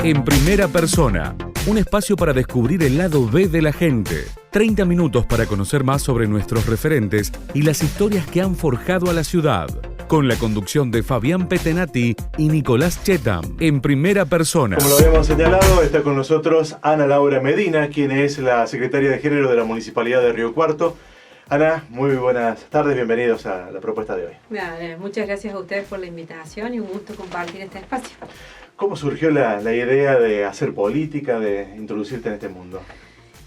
En primera persona, un espacio para descubrir el lado B de la gente. 30 minutos para conocer más sobre nuestros referentes y las historias que han forjado a la ciudad. Con la conducción de Fabián Petenati y Nicolás Chetam. En primera persona. Como lo habíamos señalado, está con nosotros Ana Laura Medina, quien es la secretaria de Género de la Municipalidad de Río Cuarto. Ana, muy buenas tardes, bienvenidos a la propuesta de hoy. Vale, muchas gracias a ustedes por la invitación y un gusto compartir este espacio. ¿Cómo surgió la idea de hacer política, de introducirte en este mundo?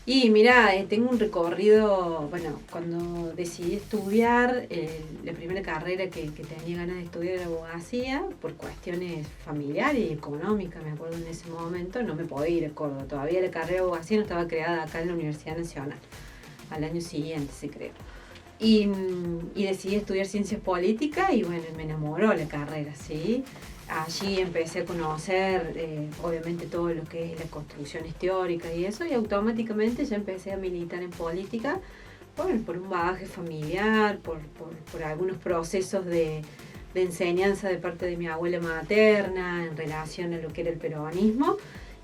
Y mira, tengo un recorrido, bueno, cuando decidí estudiar, la primera carrera que tenía ganas de estudiar era abogacía, por cuestiones familiares y económicas, me acuerdo en ese momento, no me podía ir a Córdoba, todavía la carrera de abogacía no estaba creada acá en la Universidad Nacional, al año siguiente se creó. Y decidí estudiar ciencias políticas y bueno, me enamoró la carrera, ¿sí? Allí empecé a conocer, obviamente, todo lo que es las construcciones teóricas y eso, y automáticamente ya empecé a militar en política, bueno, por un bagaje familiar, por algunos procesos de enseñanza de parte de mi abuela materna en relación a lo que era el peronismo.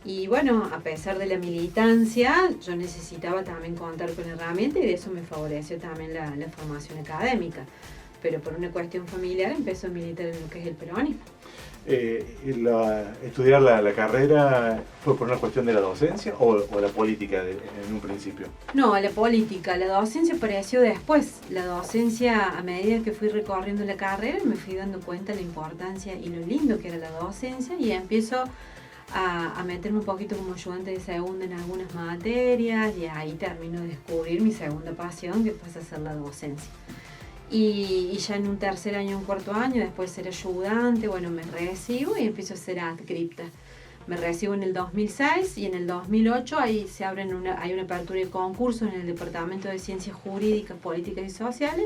Y bueno, a pesar de la militancia, yo necesitaba también contar con herramientas y de eso me favoreció también la formación académica. Pero por una cuestión familiar empezó a militar en lo que es el peronismo. ¿Estudiar la carrera fue por una cuestión de la docencia o la política en un principio? No, la política. La docencia apareció después. La docencia, a medida que fui recorriendo la carrera, me fui dando cuenta de la importancia y lo lindo que era la docencia y empiezo a meterme un poquito como ayudante de segunda en algunas materias y ahí termino de descubrir mi segunda pasión, que pasa a ser la docencia. Y ya en un tercer año, un cuarto año, después de ser ayudante, bueno, me recibo y empiezo a ser adscripta. Me recibo en el 2006 y en el 2008 ahí hay una apertura de concursos en el Departamento de Ciencias Jurídicas, Políticas y Sociales,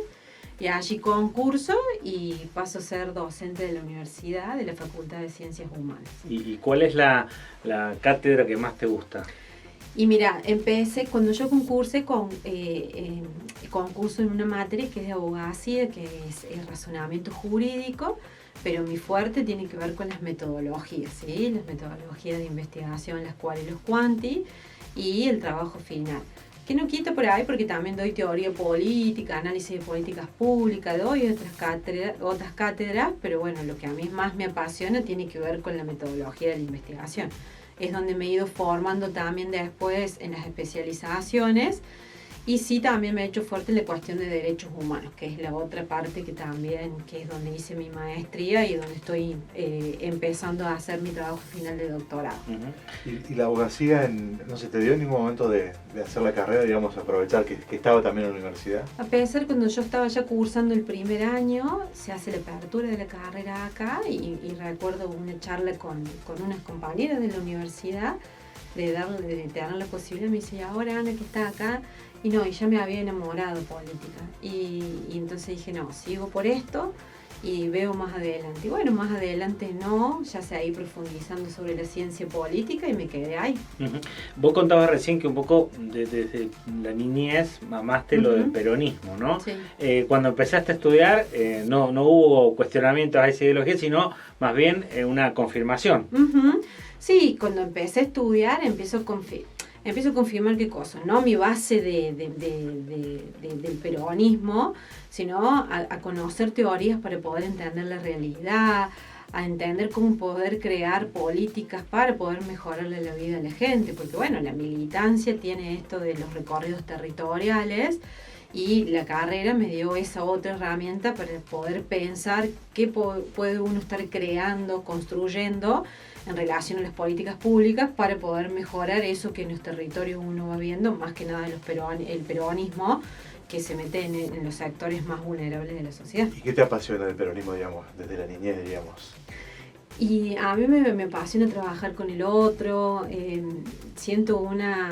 y allí concurso y paso a ser docente de la universidad, de la Facultad de Ciencias Humanas. ¿Y cuál es la cátedra que más te gusta? Y mira, empecé, cuando yo concursé concurso en una materia que es de abogacía, que es el razonamiento jurídico, pero mi fuerte tiene que ver con las metodologías, ¿sí? Las metodologías de investigación, las cuales los quanti y el trabajo final. Que no quito por ahí porque también doy teoría política, análisis de políticas públicas, doy otras cátedras, pero bueno, lo que a mí más me apasiona tiene que ver con la metodología de la investigación. Es donde me he ido formando también después en las especializaciones y sí también me he hecho fuerte en la cuestión de derechos humanos, que es la otra parte que es donde hice mi maestría y donde estoy empezando a hacer mi trabajo final de doctorado. Uh-huh. ¿Y la abogacía no se te dio en ningún momento de hacer la carrera, digamos, aprovechar que estaba también en la universidad? A pesar cuando yo estaba ya cursando el primer año, se hace la apertura de la carrera acá y recuerdo una charla con unas compañeras de la universidad de tener la posibilidad, me dice, y ahora Ana que está acá, y ya me había enamorado de política, y entonces dije, no, sigo por esto y veo más adelante. Y bueno, más adelante ya seguí profundizando sobre la ciencia política y me quedé ahí. Uh-huh. Vos contabas recién que un poco desde la niñez mamaste lo del peronismo, ¿no? Sí. Cuando empezaste a estudiar no hubo cuestionamientos a esa ideología, sino más bien una confirmación. Uh-huh. Sí, cuando empecé a estudiar empiezo a confirmar qué cosa, no mi base del peronismo, sino a conocer teorías para poder entender la realidad, a entender cómo poder crear políticas para poder mejorarle la vida a la gente, porque bueno, la militancia tiene esto de los recorridos territoriales y la carrera me dio esa otra herramienta para poder pensar qué puede uno estar creando, construyendo en relación a las políticas públicas para poder mejorar eso que en los territorios uno va viendo, más que nada el peronismo, que se mete en los sectores más vulnerables de la sociedad. ¿Y qué te apasiona del peronismo, digamos, desde la niñez, digamos? Y a mí me apasiona trabajar con el otro, siento una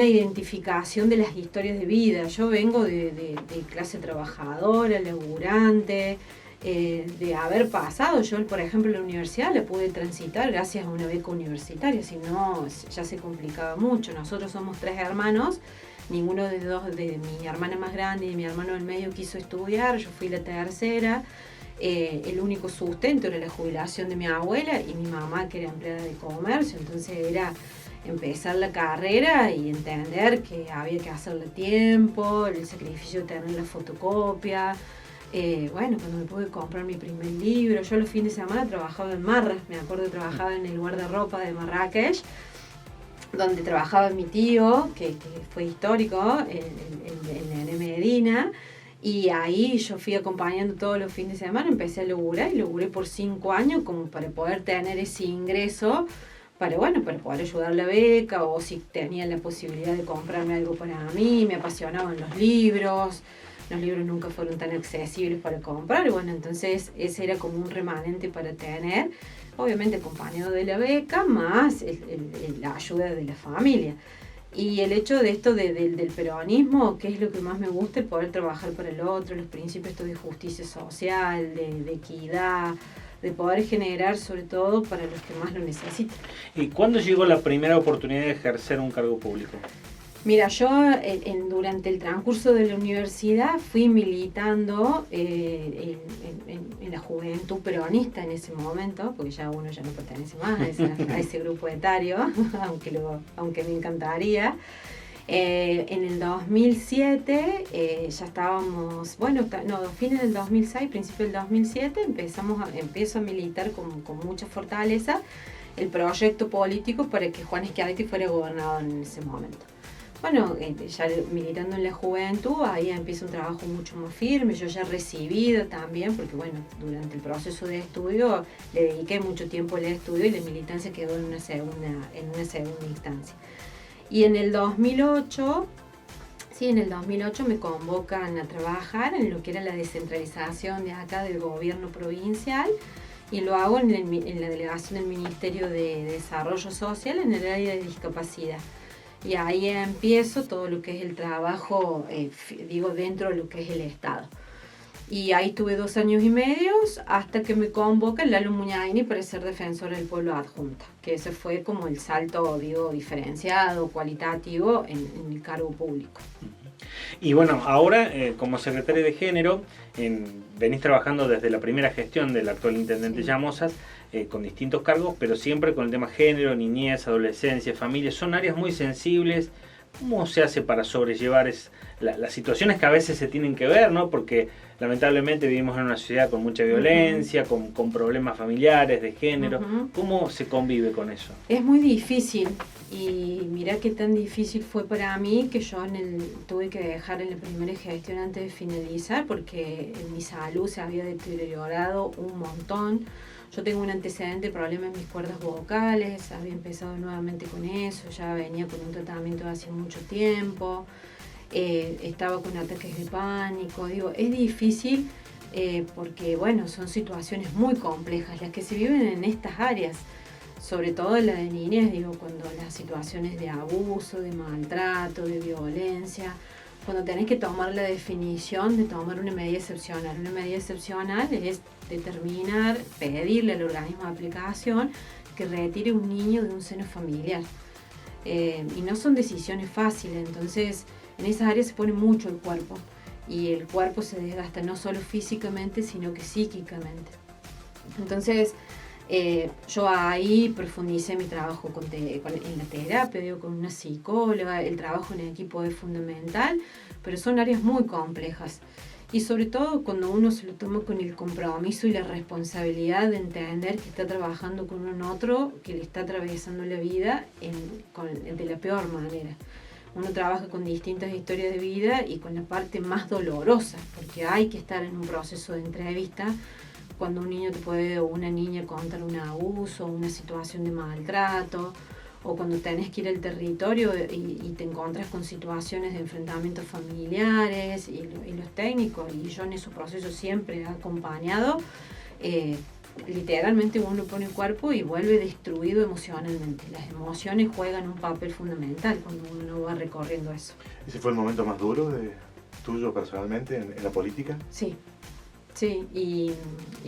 identificación de las historias de vida. Yo vengo de clase trabajadora, laburante, de haber pasado, yo por ejemplo la universidad la pude transitar gracias a una beca universitaria, si no ya se complicaba mucho. Nosotros somos 3 hermanos, ninguno de mi hermana más grande y mi hermano del medio quiso estudiar, yo fui la tercera, El único sustento era la jubilación de mi abuela y mi mamá, que era empleada de comercio. Entonces era empezar la carrera y entender que había que hacerle tiempo, el sacrificio de tener la fotocopia. Bueno, cuando me pude comprar mi primer libro, yo los fines de semana trabajaba en Marra, me acuerdo que trabajaba en el guardarropa de Marrakech, donde trabajaba mi tío, que fue histórico, el Nene Medina, y ahí yo fui acompañando todos los fines de semana, empecé a laburar, y laburé por 5 años como para poder tener ese ingreso, para poder ayudar a la beca, o si tenía la posibilidad de comprarme algo para mí. Me apasionaban los libros nunca fueron tan accesibles para comprar, y bueno, entonces ese era como un remanente para tener, obviamente acompañado de la beca, más la ayuda de la familia. Y el hecho de esto del peronismo, que es lo que más me gusta, el poder trabajar para el otro, los principios estos de justicia social, de equidad, de poder generar sobre todo para los que más lo necesitan. ¿Y cuándo llegó la primera oportunidad de ejercer un cargo público? Mira, yo durante el transcurso de la universidad fui militando en la juventud peronista en ese momento, porque ya uno ya no pertenece más a ese grupo etario, aunque me encantaría. En el 2007 ya estábamos, fines del 2006, principio del 2007, empiezo a militar con mucha fortaleza el proyecto político para que Juan Schiaretti fuera gobernador en ese momento. Bueno, ya militando en la juventud, ahí empieza un trabajo mucho más firme. Yo ya recibido también, porque bueno, durante el proceso de estudio le dediqué mucho tiempo al estudio y la militancia quedó en una segunda instancia. Y en el 2008 me convocan a trabajar en lo que era la descentralización de acá del gobierno provincial, y lo hago en la delegación del Ministerio de Desarrollo Social en el área de discapacidad. Y ahí empiezo todo lo que es el trabajo, dentro de lo que es el Estado. Y ahí tuve 2 años y medio hasta que me convoca Lalo Muñaini para ser defensora del pueblo adjunta, que ese fue como el salto, diferenciado, cualitativo en el cargo público. Y bueno, ahora como secretaria de Género, venís trabajando desde la primera gestión del actual intendente Llamosas, con distintos cargos, pero siempre con el tema género, niñez, adolescencia, familia. Son áreas muy sensibles. ¿Cómo se hace para sobrellevar las situaciones que a veces se tienen que ver, ¿no? Porque lamentablemente vivimos en una sociedad con mucha violencia, con problemas familiares, de género. ¿Cómo se convive con eso? Es muy difícil, y mirá qué tan difícil fue para mí que yo tuve que dejar en la primera gestión antes de finalizar, porque mi salud se había deteriorado un montón. Yo tengo un antecedente de problema en mis cuerdas vocales, había empezado nuevamente con eso, ya venía con un tratamiento hace mucho tiempo, estaba con ataques de pánico. Es difícil porque, bueno, son situaciones muy complejas las que se viven en estas áreas, sobre todo la de niñez, cuando las situaciones de abuso, de maltrato, de violencia, cuando tenés que tomar la definición de tomar una medida excepcional. Una medida excepcional es determinar, pedirle al organismo de aplicación que retire un niño de un seno familiar. Y no son decisiones fáciles, entonces en esas áreas se pone mucho el cuerpo, y el cuerpo se desgasta no solo físicamente, sino que psíquicamente. Entonces yo ahí profundicé mi trabajo en la terapia, con una psicóloga. El trabajo en equipo es fundamental, pero son áreas muy complejas. Y sobre todo cuando uno se lo toma con el compromiso y la responsabilidad de entender que está trabajando con un otro que le está atravesando la vida de la peor manera. Uno trabaja con distintas historias de vida y con la parte más dolorosa, porque hay que estar en un proceso de entrevista cuando un niño o una niña contar un abuso, una situación de maltrato, o cuando tenés que ir al territorio y te encuentras con situaciones de enfrentamientos familiares y los técnicos. Y yo en esos procesos siempre he acompañado. Literalmente uno pone el cuerpo y vuelve destruido emocionalmente. Las emociones juegan un papel fundamental cuando uno va recorriendo eso. ¿Ese fue el momento más duro tuyo personalmente en la política? Sí, y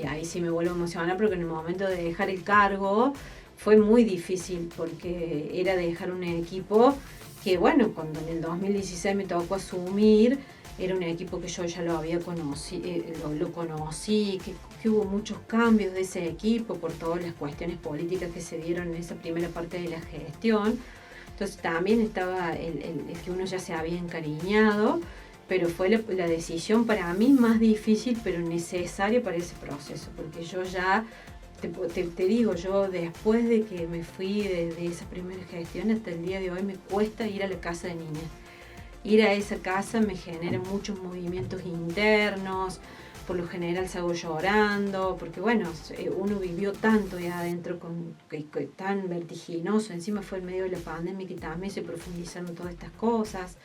ahí sí me vuelvo a emocionar, porque en el momento de dejar el cargo fue muy difícil, porque era dejar un equipo que, bueno, cuando en el 2016 me tocó asumir, era un equipo que yo ya lo había conocido, lo conocí, que hubo muchos cambios de ese equipo por todas las cuestiones políticas que se dieron en esa primera parte de la gestión. Entonces también estaba el que uno ya se había encariñado, pero fue la decisión para mí más difícil, pero necesaria para ese proceso, porque yo ya, te digo, yo después de que me fui de esa primera gestión hasta el día de hoy me cuesta ir a la casa de niñas. Ir a esa casa me genera muchos movimientos internos, por lo general salgo llorando, porque bueno, uno vivió tanto ahí adentro, tan vertiginoso, encima fue en medio de la pandemia que también se profundizaron todas estas cosas,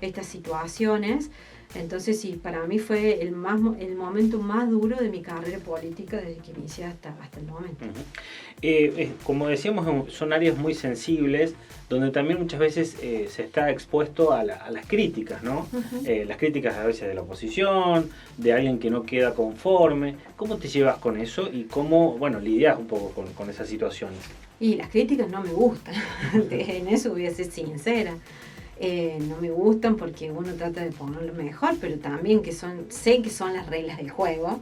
estas situaciones. Entonces sí, para mí fue el momento más duro de mi carrera política desde que inicié hasta el momento. Como decíamos, son áreas muy sensibles, donde también muchas veces se está expuesto a las críticas, ¿no? Uh-huh. Las críticas a veces de la oposición, de alguien que no queda conforme. ¿Cómo te llevas con eso y cómo, lidias un poco con esas situaciones? Y las críticas no me gustan, en eso voy a ser sincera. No me gustan porque uno trata de ponerlo mejor, pero también sé que son las reglas del juego,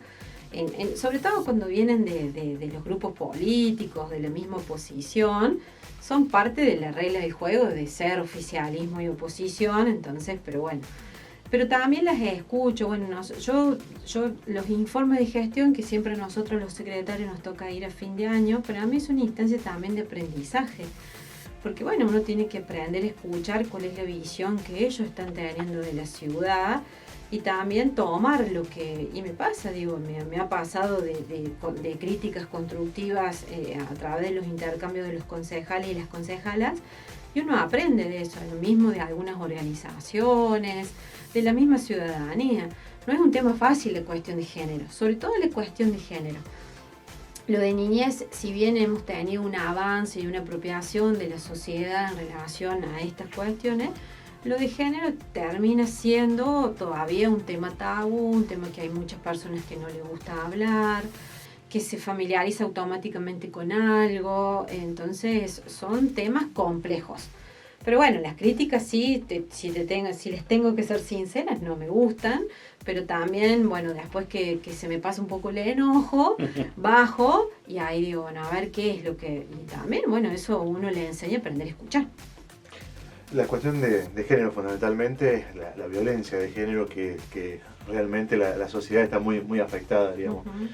sobre todo cuando vienen de los grupos políticos, de la misma oposición, son parte de la regla del juego de ser oficialismo y oposición. Entonces, pero también las escucho. Yo los informes de gestión que siempre a nosotros los secretarios nos toca ir a fin de año, para mí es una instancia también de aprendizaje. Porque uno tiene que aprender a escuchar cuál es la visión que ellos están teniendo de la ciudad y también tomar lo que... Y me pasa, me ha pasado de críticas constructivas a través de los intercambios de los concejales y las concejalas, y uno aprende de eso, lo mismo de algunas organizaciones, de la misma ciudadanía. No es un tema fácil la cuestión de género, sobre todo la cuestión de género. Lo de niñez, si bien hemos tenido un avance y una apropiación de la sociedad en relación a estas cuestiones, lo de género termina siendo todavía un tema tabú, un tema que hay muchas personas que no les gusta hablar, que se familiariza automáticamente con algo. Entonces son temas complejos. Pero las críticas sí, si les tengo que ser sinceras, no me gustan, pero también, después que se me pasa un poco el enojo, bajo y ahí digo, a ver qué es lo que... Y también, eso uno le enseña a aprender a escuchar. La cuestión de género, fundamentalmente, la violencia de género que realmente la sociedad está muy, muy afectada, digamos. Uh-huh.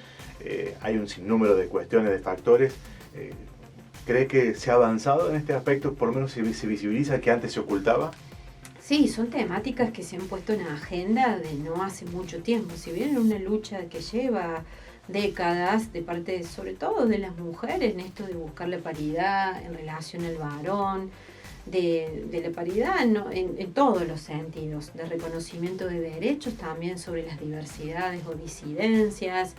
Hay un sinnúmero de cuestiones, de factores. ¿Cree que se ha avanzado en este aspecto? Por lo menos se visibiliza que antes se ocultaba. Sí, son temáticas que se han puesto en la agenda de no hace mucho tiempo. Si bien es una lucha que lleva décadas de parte, sobre todo de las mujeres, en esto de buscar la paridad en relación al varón, de la paridad en todos los sentidos, de reconocimiento de derechos también sobre las diversidades o disidencias.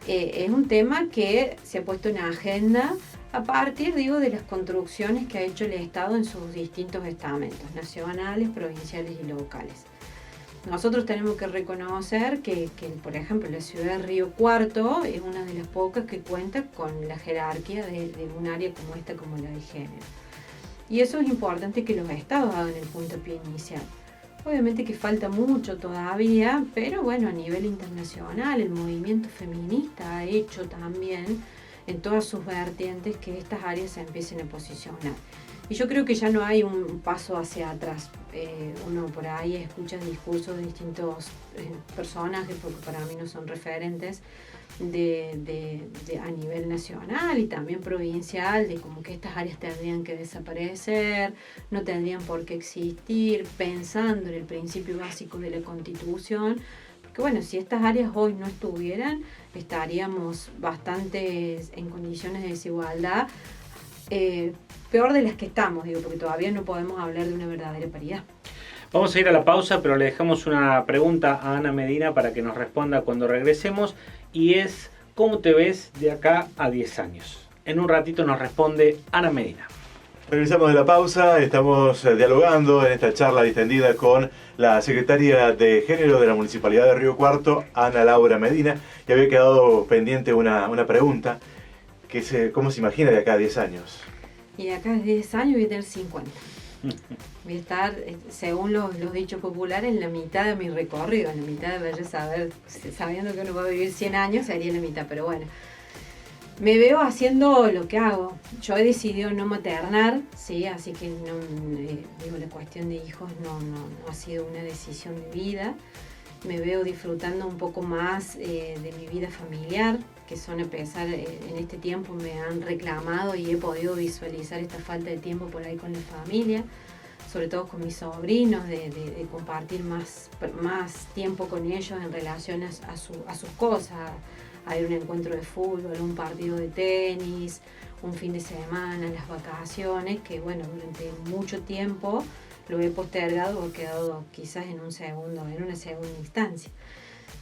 Es un tema que se ha puesto en la agenda a partir, de las construcciones que ha hecho el Estado en sus distintos estamentos, nacionales, provinciales y locales. Nosotros tenemos que reconocer que, por ejemplo, la ciudad de Río Cuarto es una de las pocas que cuenta con la jerarquía de un área como esta, como la de género. Y eso es importante que los estados hagan el puntapié inicial. Obviamente que falta mucho todavía, pero a nivel internacional el movimiento feminista ha hecho también en todas sus vertientes que estas áreas se empiecen a posicionar. Y yo creo que ya no hay un paso hacia atrás. Uno por ahí escucha discursos de distintos personajes, porque para mí no son referentes, a nivel nacional y también provincial, de como que estas áreas tendrían que desaparecer, no tendrían por qué existir, pensando en el principio básico de la Constitución. Porque si estas áreas hoy no estuvieran, estaríamos bastante en condiciones de desigualdad, peor de las que estamos, porque todavía no podemos hablar de una verdadera paridad. Vamos a ir a la pausa, pero le dejamos una pregunta a Ana Medina para que nos responda cuando regresemos, y es, ¿cómo te ves de acá a 10 años? En un ratito nos responde Ana Medina. Regresamos de la pausa, estamos dialogando en esta charla distendida con la secretaria de Género de la Municipalidad de Río Cuarto, Ana Laura Medina, y había quedado pendiente una pregunta, que es, ¿cómo se imagina de acá a 10 años? Y de acá a 10 años voy a tener 50. Voy a estar, según los dichos populares, en la mitad de mi recorrido, en la mitad de vaya a saber, sabiendo que uno va a vivir 100 años, sería la mitad, pero bueno. Me veo haciendo lo que hago. Yo he decidido no maternar, ¿sí? Así que digo, la cuestión de hijos no ha sido una decisión de vida. Me veo disfrutando un poco más de mi vida familiar, que son, a pesar, en este tiempo me han reclamado y he podido visualizar esta falta de tiempo por ahí con la familia, sobre todo con mis sobrinos, de compartir más tiempo con ellos en relación a sus cosas. Hay un encuentro de fútbol, un partido de tenis, un fin de semana, las vacaciones, que bueno, durante mucho tiempo lo he postergado o he quedado quizás en una segunda instancia.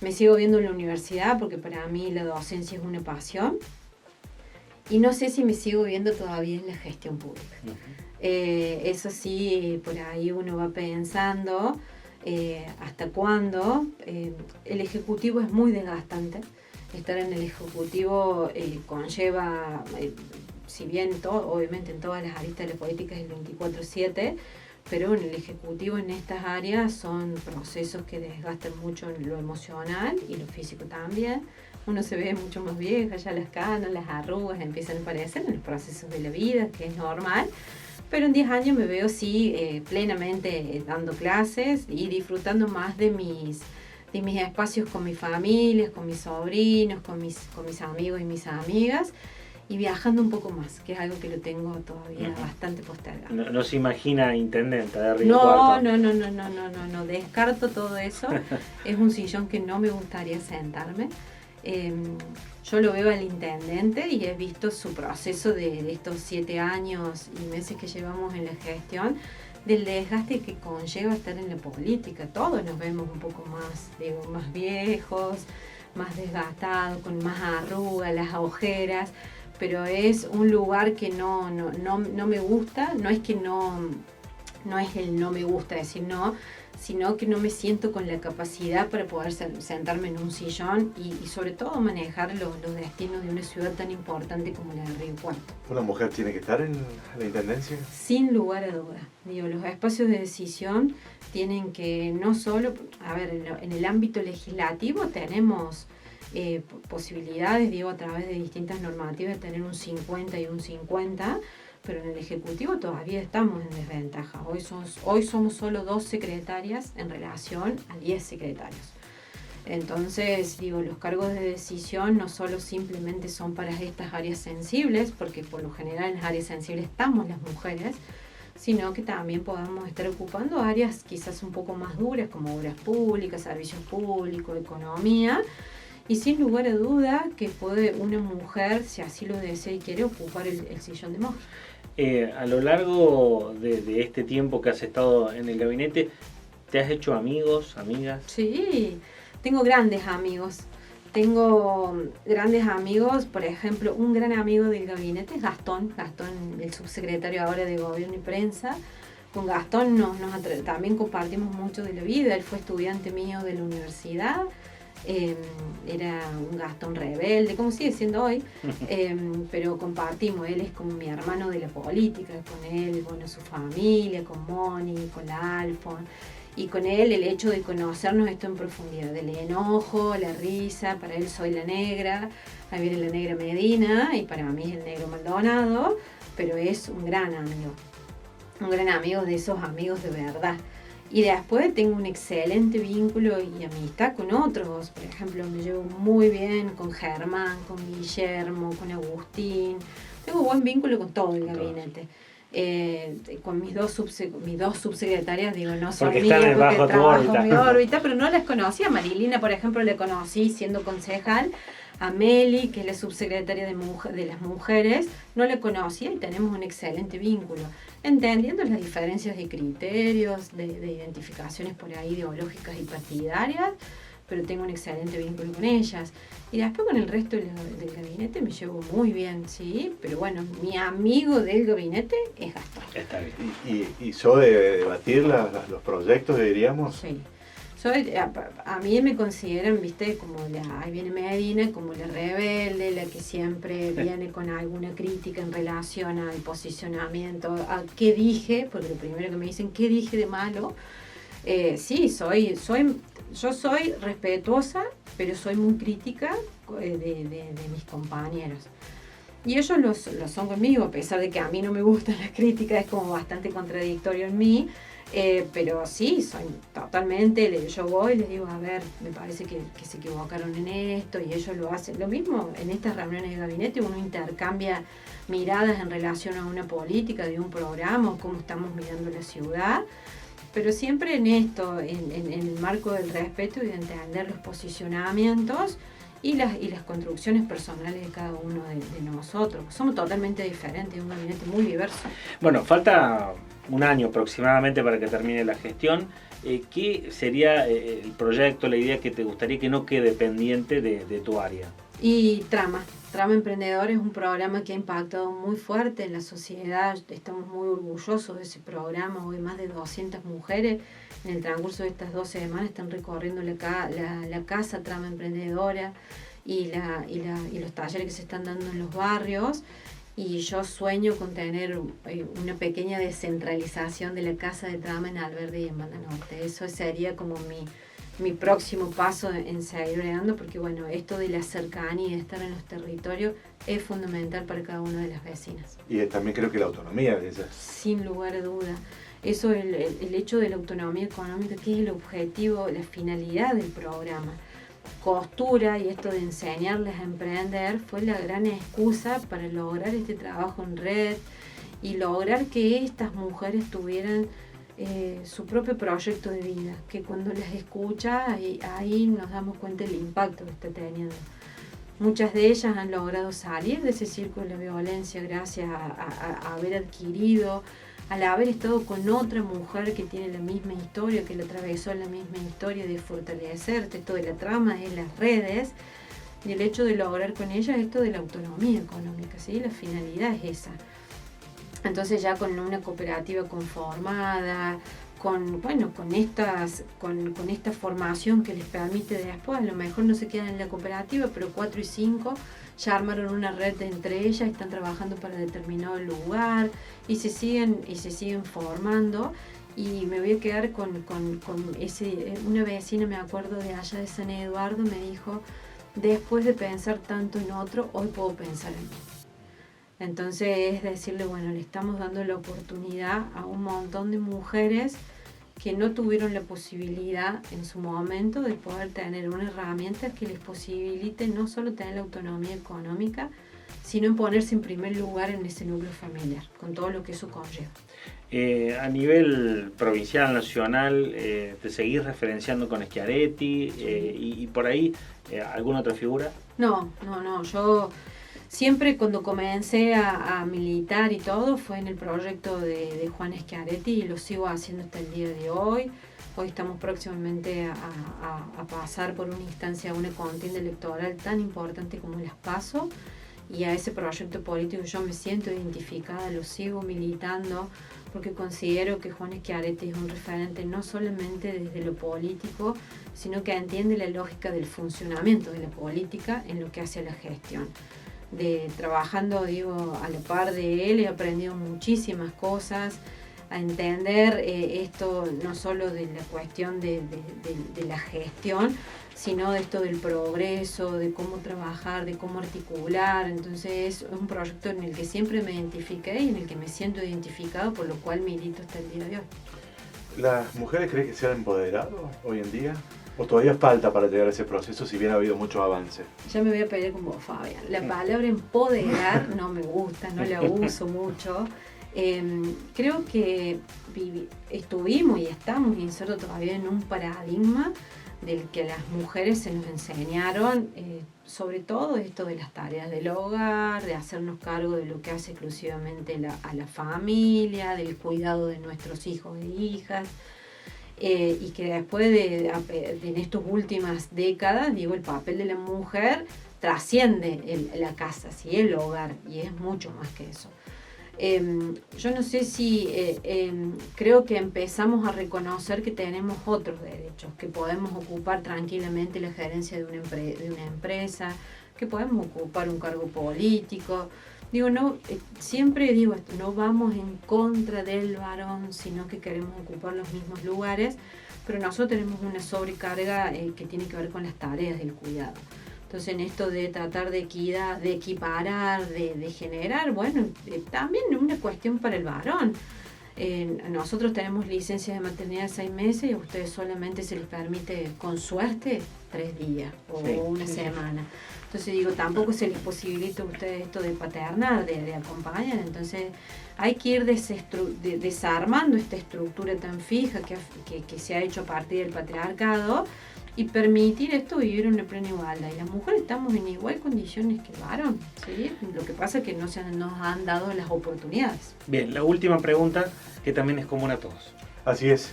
Me sigo viendo en la universidad porque para mí la docencia es una pasión y no sé si me sigo viendo todavía en la gestión pública. Eso sí, por ahí uno va pensando hasta cuándo. El ejecutivo es muy desgastante. Estar en el ejecutivo conlleva, si bien obviamente en todas las aristas de la política es el 24/7, pero en el ejecutivo en estas áreas son procesos que desgastan mucho en lo emocional y lo físico también. Uno se ve mucho más vieja, ya las canas, las arrugas empiezan a aparecer en los procesos de la vida, que es normal. Pero en 10 años me veo sí plenamente dando clases y disfrutando más de mis espacios con mi familia, con mis sobrinos, con mis amigos y mis amigas, y viajando un poco más, que es algo que lo tengo todavía bastante postergado. No se imagina intendenta de Río Cuarto. No, descarto todo eso. Es un sillón que no me gustaría sentarme. Yo lo veo al intendente y he visto su proceso de estos 7 años y meses que llevamos en la gestión, del desgaste que conlleva estar en la política. Todos nos vemos un poco más viejos, más desgastados, con más arrugas, las ojeras, pero es un lugar que no me gusta. No es que no es el no me gusta decir no, sino que no me siento con la capacidad para poder sentarme en un sillón y sobre todo manejar los destinos de una ciudad tan importante como la de Río Cuarto. ¿Una mujer tiene que estar en la intendencia? Sin lugar a dudas. Digo, los espacios de decisión tienen que no solo, en el ámbito legislativo tenemos posibilidades, digo, a través de distintas normativas, de tener un 50 y un 50, pero en el Ejecutivo todavía estamos en desventaja. Hoy somos solo 2 secretarias en relación a 10 secretarios. Entonces, digo, los cargos de decisión no solo simplemente son para estas áreas sensibles, porque por lo general en las áreas sensibles estamos las mujeres, sino que también podamos estar ocupando áreas quizás un poco más duras, como obras públicas, servicios públicos, economía, y sin lugar a duda que puede una mujer, si así lo desea y quiere, ocupar el sillón de mujer. A lo largo de este tiempo que has estado en el gabinete, ¿te has hecho amigos, amigas? Sí, tengo grandes amigos. Por ejemplo, un gran amigo del gabinete es Gastón, el subsecretario ahora de Gobierno y Prensa. Con Gastón también compartimos mucho de la vida. Él fue estudiante mío de la universidad. Era un Gastón rebelde, como sigue siendo hoy, pero compartimos. Él es como mi hermano de la política, con él, su familia, con Moni, con la Alfon, y con él el hecho de conocernos esto en profundidad, del enojo, la risa. Para él soy la negra, ahí viene la negra Medina, y para mí es el negro Maldonado, pero es un gran amigo de esos amigos de verdad. Y después tengo un excelente vínculo y amistad con otros. Por ejemplo, me llevo muy bien con Germán, con Guillermo, con Agustín. Tengo buen vínculo con todo el gabinete. Con mis dos subsecretarias, digo, no son mías porque trabajo en mi órbita, pero no las conocía. A Marilina, por ejemplo, la conocí siendo concejal. A Meli, que es la subsecretaria de las mujeres, no la conocía y tenemos un excelente vínculo, entendiendo las diferencias de criterios, de identificaciones por ahí ideológicas y partidarias, pero tengo un excelente vínculo con ellas. Y después con el resto del gabinete me llevo muy bien, sí, pero bueno, mi amigo del gabinete es Gastón. Está bien. ¿Y yo de debatir los proyectos, diríamos? Sí. A mí me consideran, viste, como ahí viene Medina, como la rebelde, la que siempre viene con alguna crítica en relación al posicionamiento, a qué dije, porque lo primero que me dicen, ¿qué dije de malo? Sí, yo soy respetuosa, pero soy muy crítica de mis compañeros. Y ellos lo son conmigo, a pesar de que a mí no me gustan las críticas, es como bastante contradictorio en mí. Pero sí, soy totalmente, yo voy y les digo, a ver, me parece que se equivocaron en esto, y ellos lo hacen. Lo mismo en estas reuniones de gabinete, uno intercambia miradas en relación a una política, de un programa, o cómo estamos mirando la ciudad, pero siempre en esto, en el marco del respeto y de entender los posicionamientos y las construcciones personales de cada uno de nosotros. Somos totalmente diferentes, un gabinete muy diverso. Bueno, falta un año aproximadamente para que termine la gestión. ¿Qué sería el proyecto, la idea que te gustaría que no quede pendiente de tu área? Y Trama Emprendedor es un programa que ha impactado muy fuerte en la sociedad. Estamos muy orgullosos de ese programa. Hoy más de 200 mujeres en el transcurso de estas 12 semanas están recorriendo la casa Trama Emprendedora y los talleres que se están dando en los barrios. Y yo sueño con tener una pequeña descentralización de la casa de Trama en Alberdi y en Banda Norte. Eso sería como mi próximo paso en seguir bregando, porque bueno, esto de la cercanía y de estar en los territorios es fundamental para cada una de las vecinas. Y también creo que la autonomía de esas. Sin lugar a duda. Eso, el hecho de la autonomía económica, que es el objetivo, la finalidad del programa. Costura y esto de enseñarles a emprender fue la gran excusa para lograr este trabajo en red y lograr que estas mujeres tuvieran su propio proyecto de vida, que cuando las escucha ahí nos damos cuenta del impacto que está teniendo. Muchas de ellas han logrado salir de ese círculo de la violencia gracias a haber adquirido, al haber estado con otra mujer que tiene la misma historia, que le atravesó la misma historia, de fortalecerte, esto de la trama, de las redes, y el hecho de lograr con ellas esto de la autonomía económica, ¿sí? La finalidad es esa. Entonces ya con una cooperativa conformada, con esta formación que les permite después, a lo mejor no se quedan en la cooperativa, pero 4 y 5 ya armaron una red entre ellas, están trabajando para determinado lugar y se siguen formando. Y me voy a quedar con una vecina, me acuerdo, de allá de San Eduardo, me dijo, después de pensar tanto en otro, hoy puedo pensar en mí. Entonces es decirle, bueno, le estamos dando la oportunidad a un montón de mujeres que no tuvieron la posibilidad en su momento de poder tener una herramienta que les posibilite no solo tener la autonomía económica, sino en ponerse en primer lugar en ese núcleo familiar, con todo lo que eso conlleva. A nivel provincial, nacional, ¿te seguís referenciando con Schiaretti y por ahí alguna otra figura? No, yo siempre cuando comencé a militar y todo fue en el proyecto de Juan Schiaretti, y lo sigo haciendo hasta el día de hoy. Hoy estamos próximamente a pasar por una instancia, una contienda electoral tan importante como las PASO, y a ese proyecto político yo me siento identificada, lo sigo militando, porque considero que Juan Schiaretti es un referente no solamente desde lo político, sino que entiende la lógica del funcionamiento de la política en lo que hace a la gestión. Trabajando, a la par de él, he aprendido muchísimas cosas, a entender esto no solo de la cuestión de la gestión, sino de esto del progreso, de cómo trabajar, de cómo articular. Entonces es un proyecto en el que siempre me identifiqué y en el que me siento identificado, por lo cual milito hasta el día de hoy. ¿Las mujeres creen que se han empoderado hoy en día? ¿O todavía falta para llegar a ese proceso, si bien ha habido mucho avance? Ya me voy a pelear con vos, Fabián. La palabra empoderar no me gusta, no la uso mucho. Creo que estuvimos y estamos insertos todavía en un paradigma del que las mujeres se nos enseñaron, sobre todo esto de las tareas del hogar, de hacernos cargo de lo que hace exclusivamente a la familia, del cuidado de nuestros hijos e hijas. Y que después en estas últimas décadas, el papel de la mujer trasciende la casa, ¿sí? El hogar, y es mucho más que eso. Yo no sé si creo que empezamos a reconocer que tenemos otros derechos, que podemos ocupar tranquilamente la gerencia de una empresa, que podemos ocupar un cargo político. Digo, no, siempre digo esto, no vamos en contra del varón, sino que queremos ocupar los mismos lugares, pero nosotros tenemos una sobrecarga que tiene que ver con las tareas del cuidado. Entonces, en esto de tratar de equidad, de equiparar, de generar, bueno, también es una cuestión para el varón. Nosotros tenemos licencia de maternidad de 6 meses y a ustedes solamente se les permite, con suerte, 3 días o una semana. Entonces, digo, tampoco se les posibilita a ustedes esto de paternar, de acompañar. Entonces, hay que ir desarmando esta estructura tan fija que se ha hecho a partir del patriarcado, y permitir esto vivir en una plena igualdad. Y las mujeres estamos en igual condiciones que el varón, ¿sí? Lo que pasa es que nos han dado las oportunidades. Bien, la última pregunta, que también es común a todos. Así es.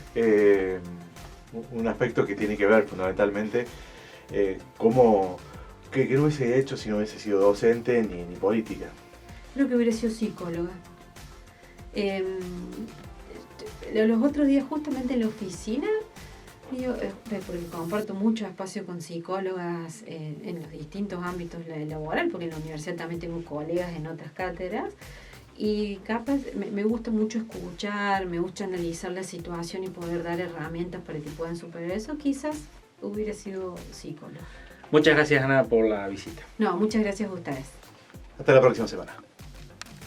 Un aspecto que tiene que ver fundamentalmente ¿qué hubiese hecho si no hubiese sido docente ni política? Creo que hubiera sido psicóloga. Los otros días, justamente en la oficina, porque comparto mucho espacio con psicólogas en los distintos ámbitos laborales, porque en la universidad también tengo colegas en otras cátedras, y capaz me gusta mucho escuchar, me gusta analizar la situación y poder dar herramientas para que puedan superar eso. Quizás hubiera sido psicóloga. Muchas gracias, Ana, por la visita. No, muchas gracias a ustedes. Hasta la próxima semana.